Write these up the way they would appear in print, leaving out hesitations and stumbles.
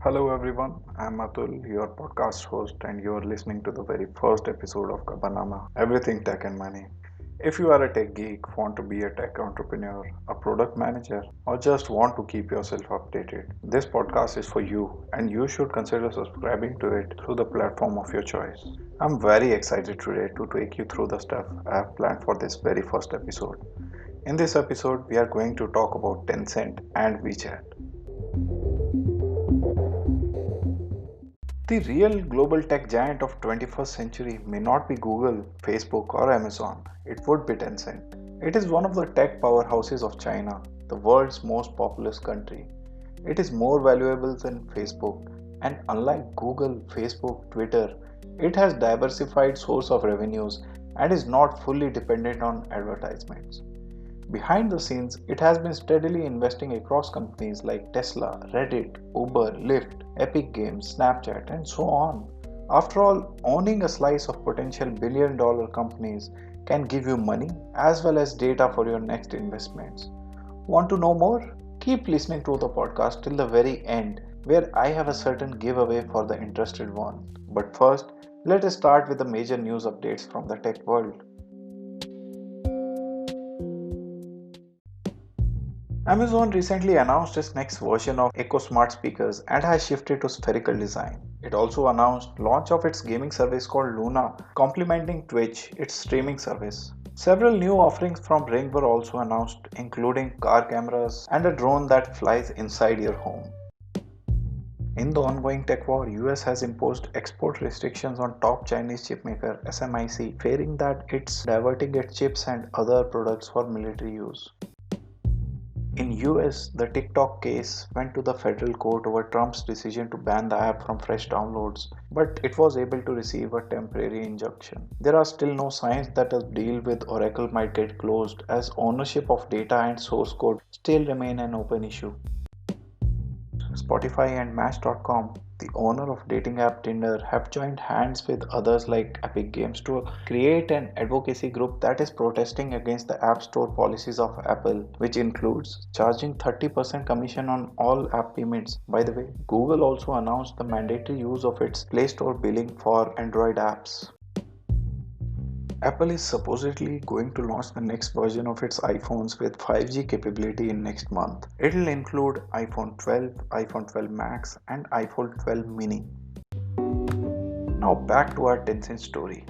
Hello everyone, I'm Atul, your podcast host, and you're listening to the very first episode of GabbarNama, Everything Tech and Money. If you are a tech geek, want to be a tech entrepreneur, a product manager, or just want to keep yourself updated, this podcast is for you, and you should consider subscribing to it through the platform of your choice. I'm very excited today to take you through the stuff I have planned for this very first episode. In this episode, we are going to talk about Tencent and WeChat. The real global tech giant of 21st century may not be Google, Facebook or Amazon. It would be Tencent. It is one of the tech powerhouses of China, the world's most populous country. It is more valuable than Facebook, and unlike Google, Facebook, Twitter, it has diversified source of revenues and is not fully dependent on advertisements. Behind the scenes, it has been steadily investing across companies like Tesla, Reddit, Uber, Lyft, Epic Games, Snapchat, and so on. After all, owning a slice of potential billion-dollar companies can give you money as well as data for your next investments. Want to know more? Keep listening to the podcast till the very end, where I have a certain giveaway for the interested one. But first, let us start with the major news updates from the tech world. Amazon recently announced its next version of Echo Smart speakers and has shifted to spherical design. It also announced launch of its gaming service called Luna, complementing Twitch, its streaming service. Several new offerings from Ring were also announced, including car cameras and a drone that flies inside your home. In the ongoing tech war, US has imposed export restrictions on top Chinese chipmaker SMIC, fearing that it's diverting its chips and other products for military use. In US, the TikTok case went to the federal court over Trump's decision to ban the app from fresh downloads, but it was able to receive a temporary injunction. There are still no signs that a deal with Oracle might get closed, as ownership of data and source code still remain an open issue. Spotify and Match.com, the owner of dating app Tinder, have joined hands with others like Epic Games to create an advocacy group that is protesting against the App Store policies of Apple, which includes charging 30% commission on all app payments. By the way, Google also announced the mandatory use of its Play Store billing for Android apps. Apple is supposedly going to launch the next version of its iPhones with 5G capability in next month. It'll include iPhone 12, iPhone 12 Max, and iPhone 12 mini. Now back to our Tencent story.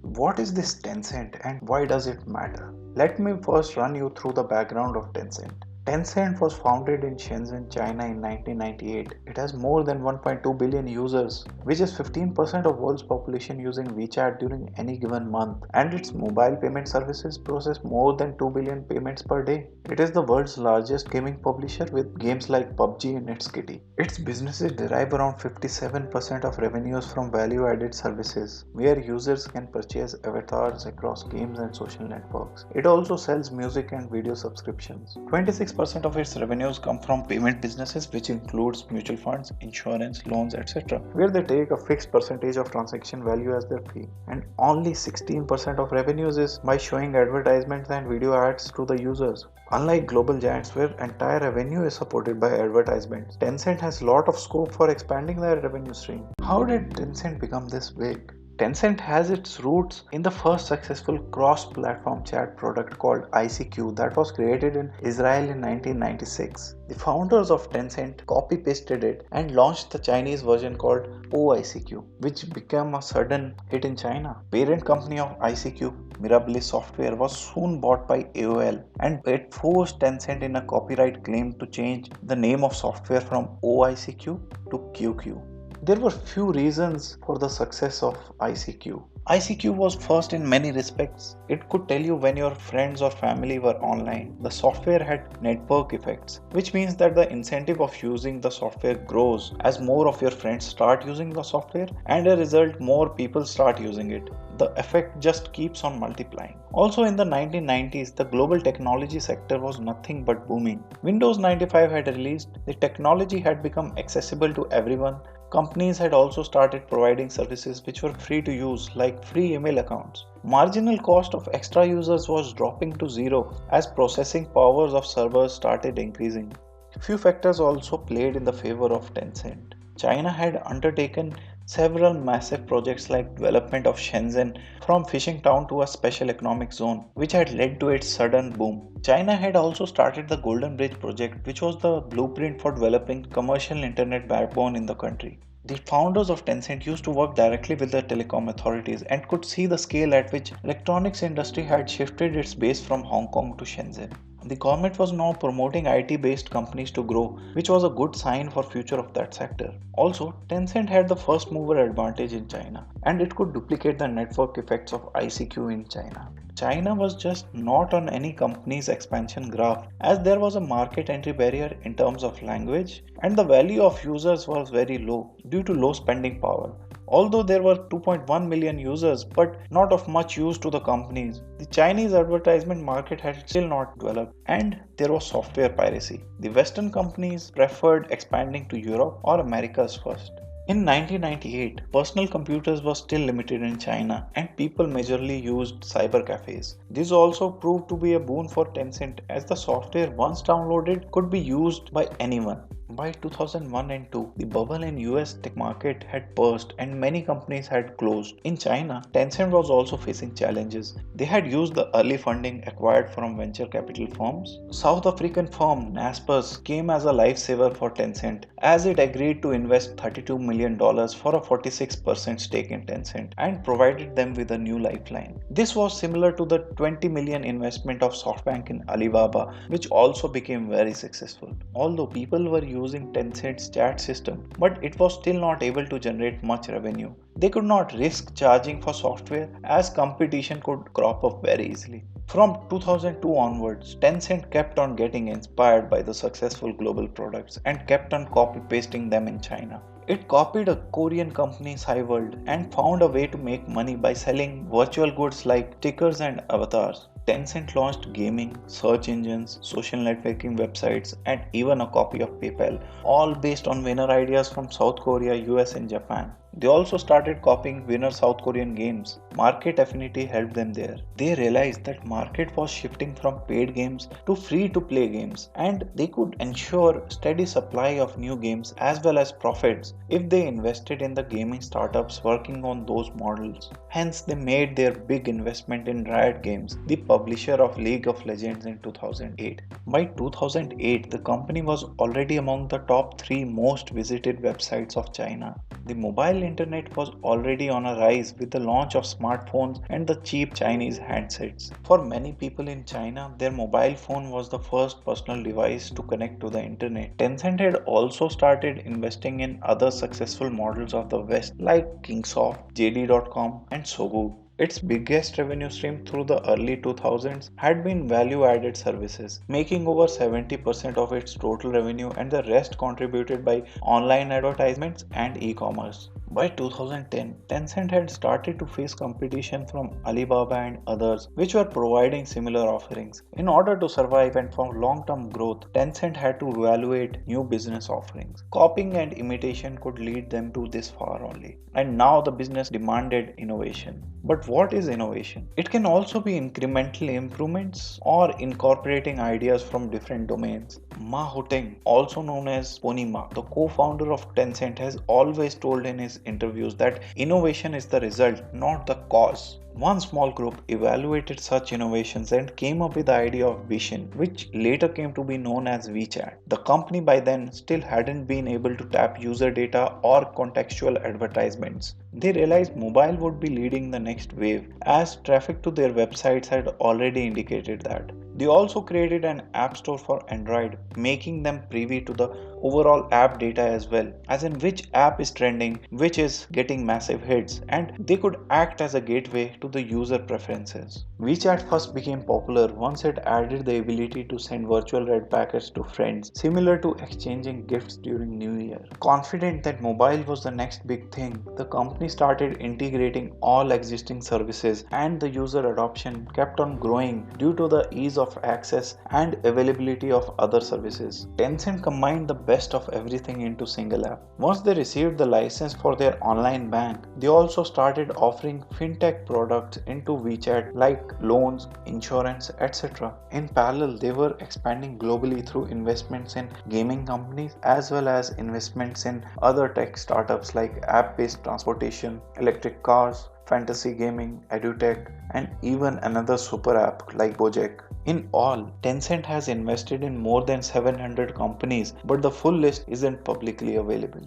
What is this Tencent and why does it matter? Let me first run you through the background of Tencent. Tencent was founded in Shenzhen, China in 1998. It has more than 1.2 billion users, which is 15% of world's population using WeChat during any given month, and its mobile payment services process more than 2 billion payments per day. It is the world's largest gaming publisher with games like PUBG in its kitty. Its businesses derive around 57% of revenues from value-added services, where users can purchase avatars across games and social networks. It also sells music and video subscriptions. 26% of its revenues come from payment businesses, which includes mutual funds, insurance, loans, etc., where they take a fixed percentage of transaction value as their fee. And only 16% of revenues is by showing advertisements and video ads to the users. Unlike global giants where entire revenue is supported by advertisements, Tencent has a lot of scope for expanding their revenue stream. How did Tencent become this big? Tencent has its roots in the first successful cross-platform chat product called ICQ that was created in Israel in 1996. The founders of Tencent copy-pasted it and launched the Chinese version called OICQ, which became a sudden hit in China. Parent company of ICQ, Mirabilis Software, was soon bought by AOL, and it forced Tencent in a copyright claim to change the name of software from OICQ to QQ. There were few reasons for the success of ICQ. ICQ was first in many respects. It could tell you when your friends or family were online. The software had network effects, which means that the incentive of using the software grows as more of your friends start using the software, and as a result more people start using it. The effect just keeps on multiplying. Also in the 1990s, the global technology sector was nothing but booming. Windows 95 had released, the technology had become accessible to everyone. Companies had also started providing services which were free to use, like free email accounts. Marginal cost of extra users was dropping to zero as processing powers of servers started increasing. Few factors also played in the favor of Tencent. China had undertaken several massive projects like development of Shenzhen from fishing town to a special economic zone, which had led to its sudden boom. China had also started the Golden Bridge project, which was the blueprint for developing commercial internet backbone in the country. The founders of Tencent used to work directly with the telecom authorities and could see the scale at which electronics industry had shifted its base from Hong Kong to Shenzhen. The government was now promoting IT-based companies to grow, which was a good sign for future of that sector. Also, Tencent had the first mover advantage in China, and it could duplicate the network effects of ICQ in China. China was just not on any company's expansion graph, as there was a market entry barrier in terms of language, and the value of users was very low due to low spending power. Although there were 2.1 million users, but not of much use to the companies, the Chinese advertisement market had still not developed, and there was software piracy. The Western companies preferred expanding to Europe or Americas first. In 1998, personal computers were still limited in China and people majorly used cyber cafes. This also proved to be a boon for Tencent as the software once downloaded could be used by anyone. By 2001 and 2, the bubble in US tech market had burst and many companies had closed. In China, Tencent was also facing challenges. They had used the early funding acquired from venture capital firms. South African firm Naspers came as a lifesaver for Tencent as it agreed to invest $32 million for a 46% stake in Tencent and provided them with a new lifeline. This was similar to the 20 million investment of SoftBank in Alibaba, which also became very successful. Although people were using Tencent's chat system, but it was still not able to generate much revenue. They could not risk charging for software as competition could crop up very easily. From 2002 onwards, Tencent kept on getting inspired by the successful global products and kept on copy pasting them in China. It copied a Korean company Cyworld and found a way to make money by selling virtual goods like stickers and avatars. Tencent launched gaming, search engines, social networking websites, and even a copy of PayPal, all based on winner ideas from South Korea, US, and Japan. They also started copying winner South Korean games. Market affinity helped them there. They realized that market was shifting from paid games to free to play games, and they could ensure steady supply of new games as well as profits if they invested in the gaming startups working on those models. Hence they made their big investment in Riot Games, the publisher of League of Legends in 2008. By 2008, the company was already among the top 3 most visited websites of China. The mobile internet was already on a rise with the launch of smartphones and the cheap Chinese handsets. For many people in China, their mobile phone was the first personal device to connect to the internet. Tencent had also started investing in other successful models of the West like Kingsoft, JD.com, and Sogu. Its biggest revenue stream through the early 2000s had been value-added services, making over 70% of its total revenue, and the rest contributed by online advertisements and e-commerce. By 2010, Tencent had started to face competition from Alibaba and others, which were providing similar offerings. In order to survive and for long-term growth, Tencent had to evaluate new business offerings. Copying and imitation could lead them to this far only. And now the business demanded innovation. But what is innovation? It can also be incremental improvements or incorporating ideas from different domains. Ma Hoteng, also known as Pony Ma, the co-founder of Tencent, has always told in his interviews that innovation is the result, not the cause. One small group evaluated such innovations and came up with the idea of Weixin, which later came to be known as WeChat. The company by then still hadn't been able to tap user data or contextual advertisements. They realized mobile would be leading the next wave, as traffic to their websites had already indicated that. They also created an app store for Android, making them privy to the overall app data as well, as in which app is trending, which is getting massive hits, and they could act as a gateway to the user preferences. WeChat first became popular once it added the ability to send virtual red packets to friends, similar to exchanging gifts during New Year. Confident that mobile was the next big thing, the company started integrating all existing services, and the user adoption kept on growing due to the ease of access and availability of other services. Tencent combined the best of everything into single app. Once they received the license for their online bank, they also started offering fintech products into WeChat like loans, insurance, etc. In parallel, they were expanding globally through investments in gaming companies as well as investments in other tech startups like app-based transportation, electric cars, fantasy gaming, edutech, and even another super app like Gojek. In all, Tencent has invested in more than 700 companies, but the full list isn't publicly available.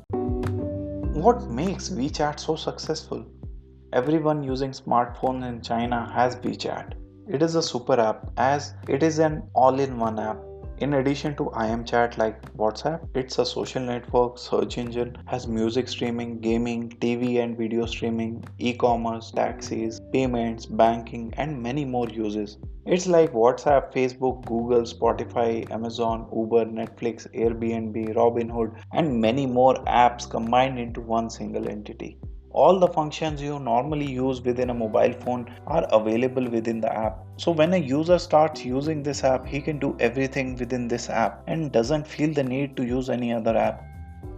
What makes WeChat so successful? Everyone using smartphones in China has WeChat. It is a super app as it is an all-in-one app. In addition to IM chat like WhatsApp, it's a social network, search engine, has music streaming, gaming, TV and video streaming, e-commerce, taxis, payments, banking, and many more uses. It's like WhatsApp, Facebook, Google, Spotify, Amazon, Uber, Netflix, Airbnb, Robinhood, and many more apps combined into one single entity. All the functions you normally use within a mobile phone are available within the app. So when a user starts using this app, he can do everything within this app and doesn't feel the need to use any other app.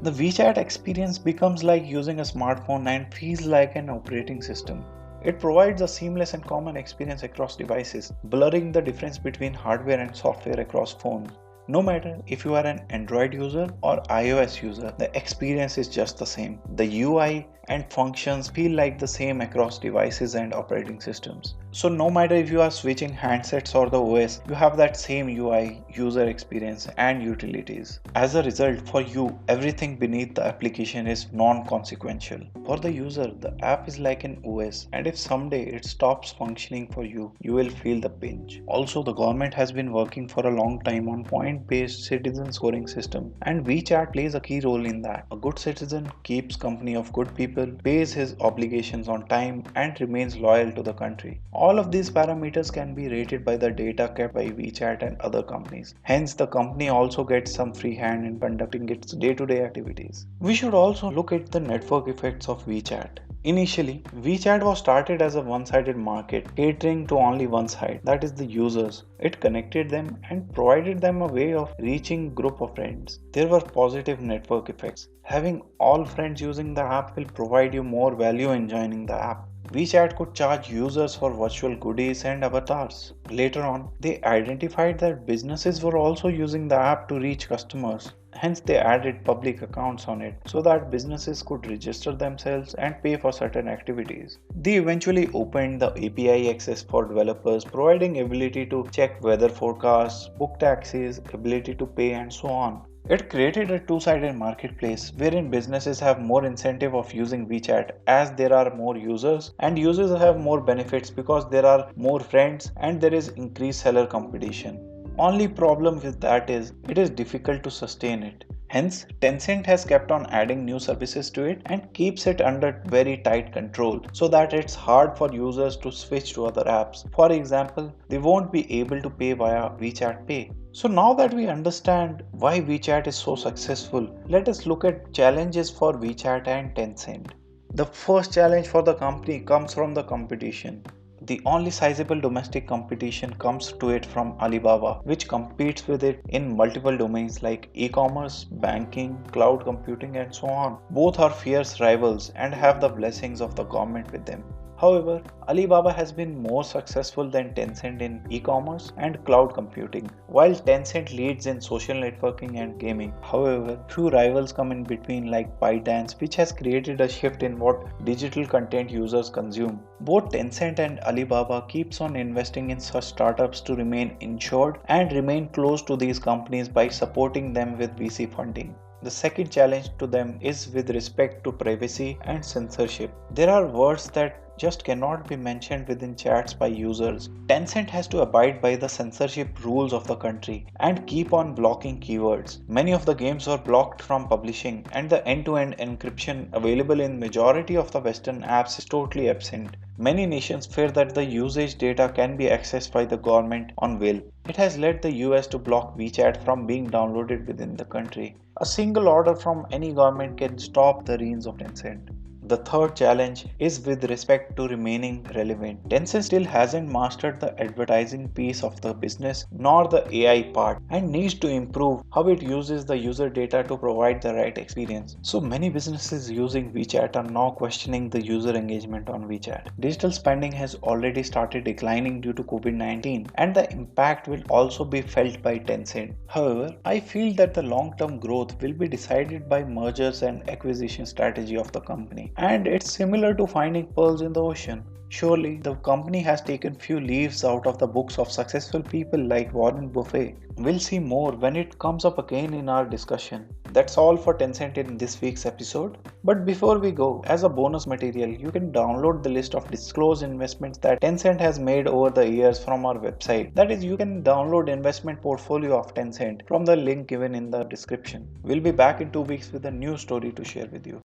The WeChat experience becomes like using a smartphone and feels like an operating system. It provides a seamless and common experience across devices, blurring the difference between hardware and software across phones. No matter if you are an Android user or iOS user, the experience is just the same. The UI and functions feel like the same across devices and operating systems. So no matter if you are switching handsets or the OS, you have that same UI, user experience and utilities. As a result, for you, everything beneath the application is non-consequential. For the user, the app is like an OS, and if someday it stops functioning for you, you will feel the pinch. Also, the government has been working for a long time on point-based citizen scoring system, and WeChat plays a key role in that. A good citizen keeps company of good people, pays his obligations on time, and remains loyal to the country. All of these parameters can be rated by the data kept by WeChat and other companies. Hence, the company also gets some free hand in conducting its day-to-day activities. We should also look at the network effects of WeChat. Initially, WeChat was started as a one-sided market, catering to only one side, that is the users. It connected them and provided them a way of reaching group of friends. There were positive network effects. Having all friends using the app will provide you more value in joining the app. WeChat could charge users for virtual goodies and avatars. Later on, they identified that businesses were also using the app to reach customers. Hence, they added public accounts on it so that businesses could register themselves and pay for certain activities. They eventually opened the API access for developers, providing ability to check weather forecasts, book taxis, ability to pay, and so on. It created a two-sided marketplace wherein businesses have more incentive of using WeChat as there are more users, and users have more benefits because there are more friends and there is increased seller competition. Only problem with that is it is difficult to sustain it. Hence, Tencent has kept on adding new services to it and keeps it under very tight control so that it's hard for users to switch to other apps. For example, they won't be able to pay via WeChat Pay. So now that we understand why WeChat is so successful, let us look at challenges for WeChat and Tencent. The first challenge for the company comes from the competition. The only sizable domestic competition comes to it from Alibaba, which competes with it in multiple domains like e-commerce, banking, cloud computing, and so on. Both are fierce rivals and have the blessings of the government with them. However, Alibaba has been more successful than Tencent in e-commerce and cloud computing, while Tencent leads in social networking and gaming. However, few rivals come in between like ByteDance, which has created a shift in what digital content users consume. Both Tencent and Alibaba keeps on investing in such startups to remain insured and remain close to these companies by supporting them with VC funding. The second challenge to them is with respect to privacy and censorship. There are words that just cannot be mentioned within chats by users. Tencent has to abide by the censorship rules of the country and keep on blocking keywords. Many of the games were blocked from publishing, and the end-to-end encryption available in majority of the Western apps is totally absent. Many nations fear that the usage data can be accessed by the government on will. It has led the US to block WeChat from being downloaded within the country. A single order from any government can stop the reigns of Tencent. The third challenge is with respect to remaining relevant. Tencent still hasn't mastered the advertising piece of the business nor the AI part and needs to improve how it uses the user data to provide the right experience. So many businesses using WeChat are now questioning the user engagement on WeChat. Digital spending has already started declining due to COVID-19 and the impact will also be felt by Tencent. However, I feel that the long-term growth will be decided by mergers and acquisition strategy of the company. And it's similar to finding pearls in the ocean. Surely, the company has taken few leaves out of the books of successful people like Warren Buffett. We'll see more when it comes up again in our discussion. That's all for Tencent in this week's episode. But before we go, as a bonus material, you can download the list of disclosed investments that Tencent has made over the years from our website. That is, you can download investment portfolio of Tencent from the link given in the description. We'll be back in 2 weeks with a new story to share with you.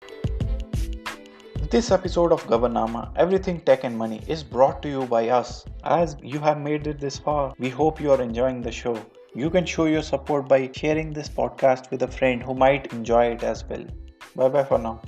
This episode of GabbarNama, Everything Tech and Money, is brought to you by us. As you have made it this far, we hope you are enjoying the show. You can show your support by sharing this podcast with a friend who might enjoy it as well. Bye bye for now.